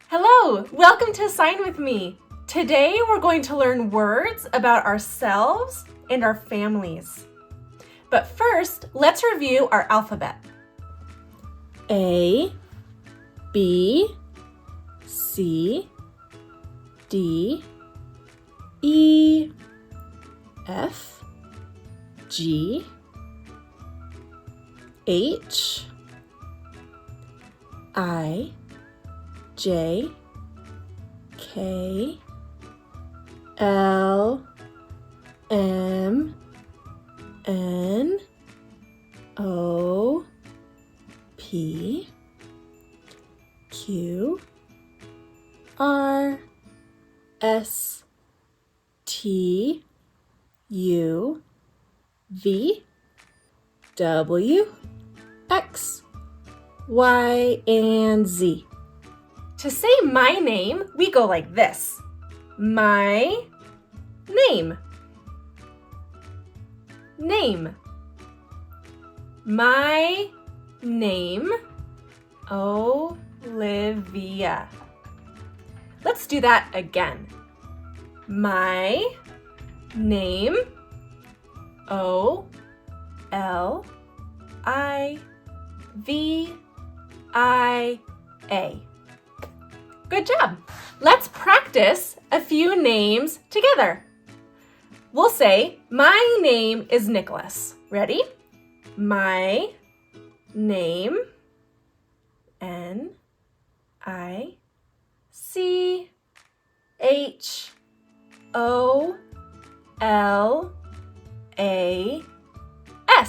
Hello, welcome to Sign With Me. Today we're going to learn words about ourselves and our families. But first, let's review our alphabet. A, B, C, D, E, F, G, H, I, J, K, L, M, N, O, P, Q, R, S, T, U, V, W, X, Y, and Z. To say my name, we go like this. My name. Name. My name, Olivia. Let's do that again. My name, Olivia. Good job. Let's practice a few names together. We'll say, my name is Nicholas. Ready? My name,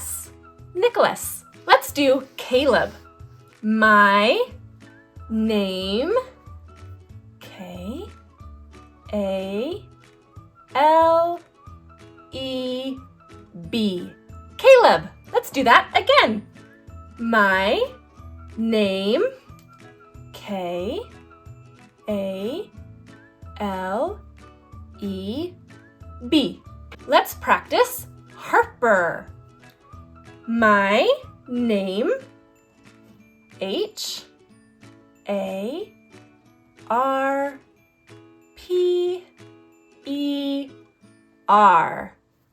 Nicholas. Nicholas. Let's do Caleb. My name, Kaleb. Caleb. Let's do that again. My name, Kaleb. Let's practice Harper. My name, Harper.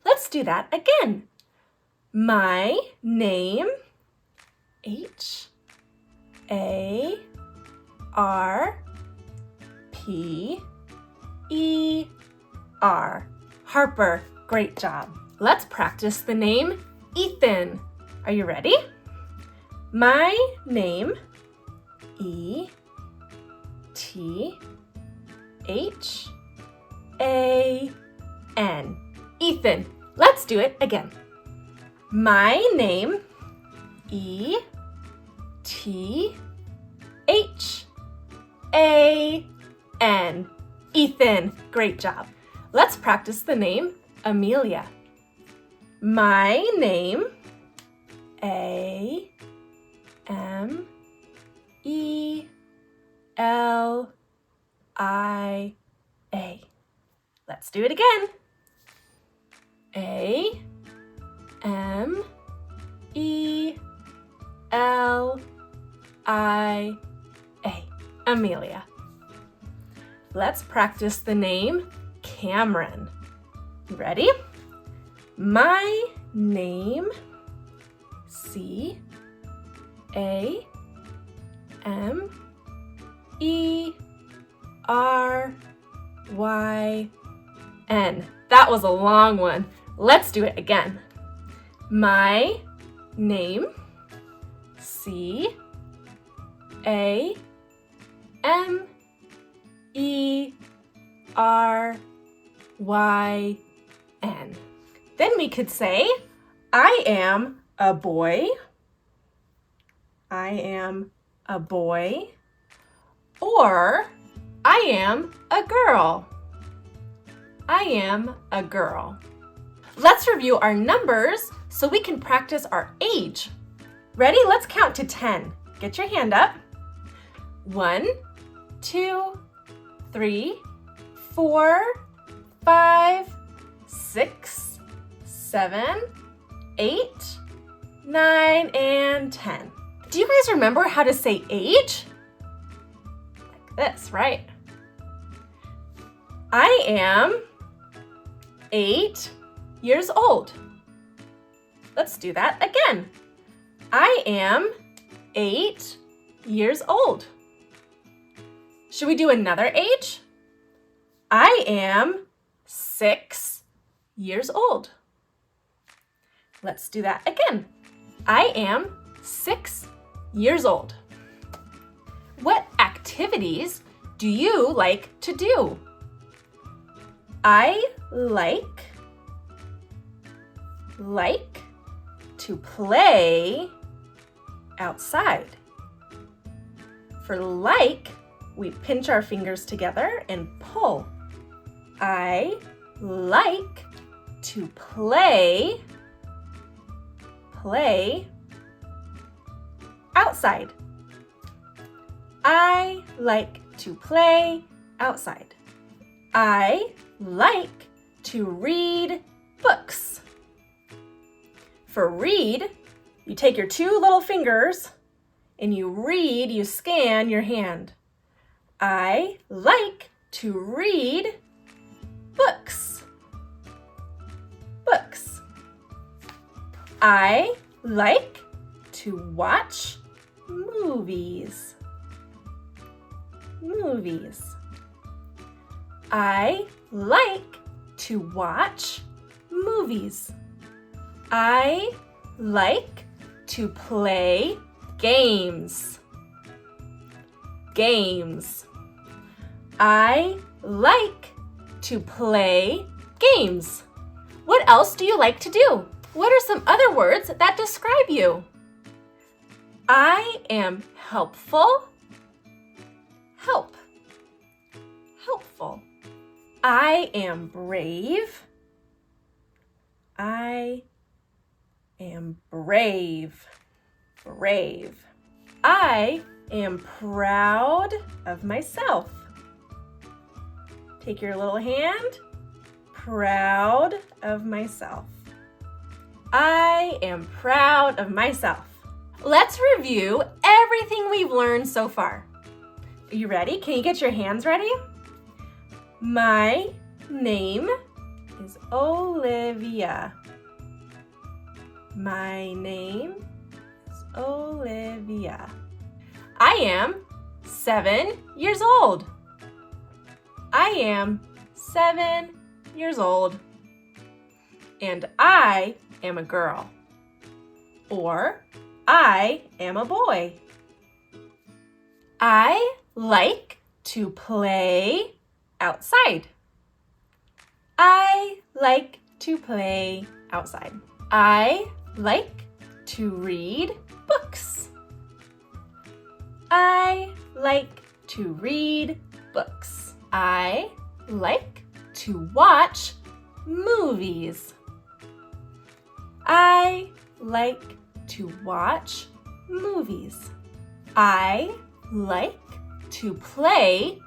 Let's do that again. My name, Harper. Harper. Great job. Let's practice the name Ethan. Are you ready? My name, Ethan. Ethan. Let's do it again. My name, Ethan. Ethan. Great job. Let's practice the name Amelia. My name, Amelia. Let's do it again. Amelia. Amelia. Let's practice the name Cameron. You ready? My name, Cameron. That was a long one. Let's do it again. My name, Cameron. Then we could say, I am a boy. I am a boy. Or, I am a girl. I am a girl. Let's review our numbers so we can practice our age. Ready? Let's count to 10. Get your hand up. 1, 2, 3, 4, 5, 6, 7, 8, 9, and 10. Do you guys remember how to say age? Like this, right? I am 8 years old. Let's do that again. I am 8 years old. Should we do another age? I am 6 years old. Let's do that again. I am 6 years old. What activities do you like to do? I like to play outside. For like, we pinch our fingers together and pull. I like to play outside. I like to play outside. I like to read books. For read, you take your 2 little fingers and you scan your hand. I like to read books. Books. I like to watch movies. Movies. I like to watch movies. I like to play games. Games. I like to play games. What else do you like to do? What are some other words that describe you? I am helpful. Help. Helpful. I am brave. I am brave. Brave. I am proud of myself. Take your little hand. Proud of myself. I am proud of myself. Let's review everything we've learned so far. Are you ready? Can you get your hands ready? My name is Olivia. My name is Olivia. I am 7 years old. I am 7 years old. And I am a girl. Or I am a boy. I like to play outside. I like to play outside. I like to read books. I like to read books. I like to watch movies. I like to watch movies. I like to play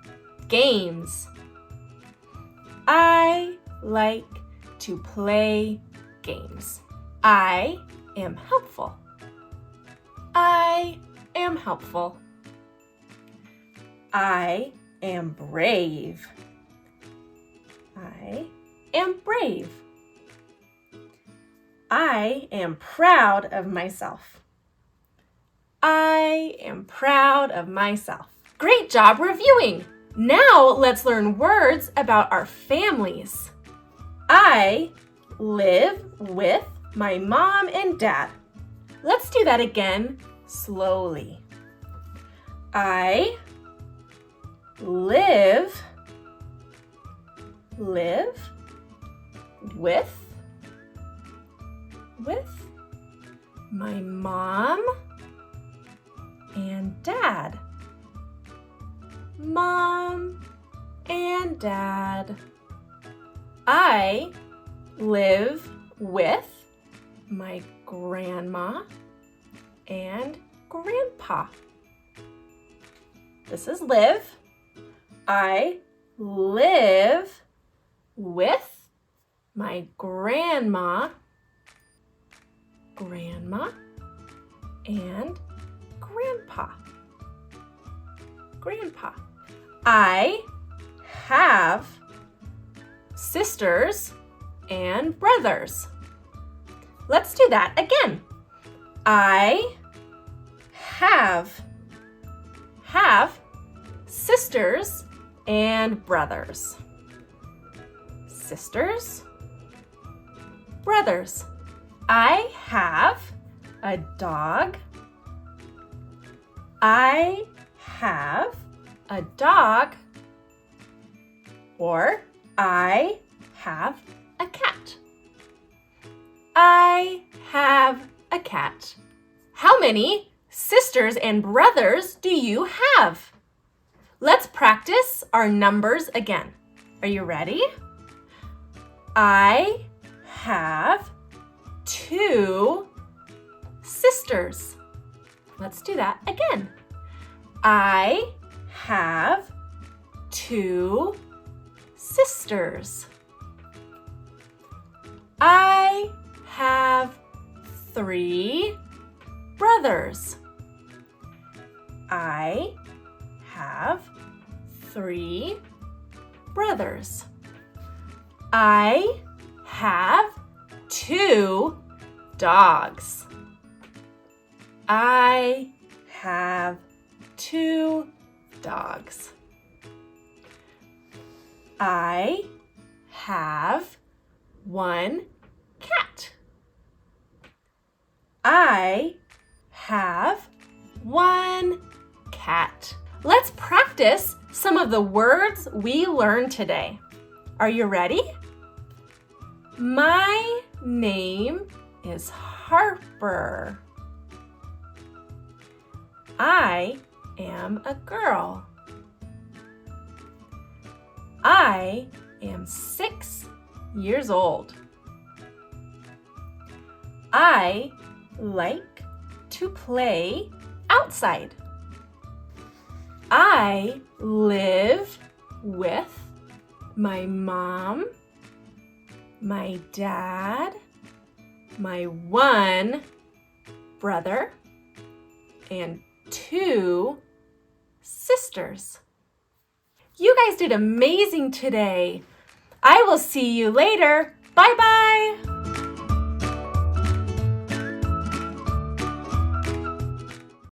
games. I like to play games. I am helpful. I am helpful. I am brave. I am brave. I am proud of myself. I am proud of myself. Great job reviewing. Now let's learn words about our families. I live with my mom and dad. Let's do that again slowly. I live with my mom and dad. Mom and dad. I live with my grandma and grandpa. This is live. I live with my grandma, and grandpa. Grandpa. I have sisters and brothers. Let's do that again. I have sisters and brothers. Sisters, brothers. I have a dog. I have a dog. Or I have a cat. I have a cat. How many sisters and brothers do you have? Let's practice our numbers again. Are you ready? I have 2 sisters. Let's do that again. I have 2 sisters. I have 3 brothers. I have 3 brothers. I have 2 dogs. I have 2 dogs. I have 1 cat. I have 1 cat. Let's practice some of the words we learned today. Are you ready? My name is Harper. I am a girl. I am 6 years old. I like to play outside. I live with my mom, my dad, my 1 brother, and 2 sisters. You guys did amazing today. I will see you later. Bye-bye.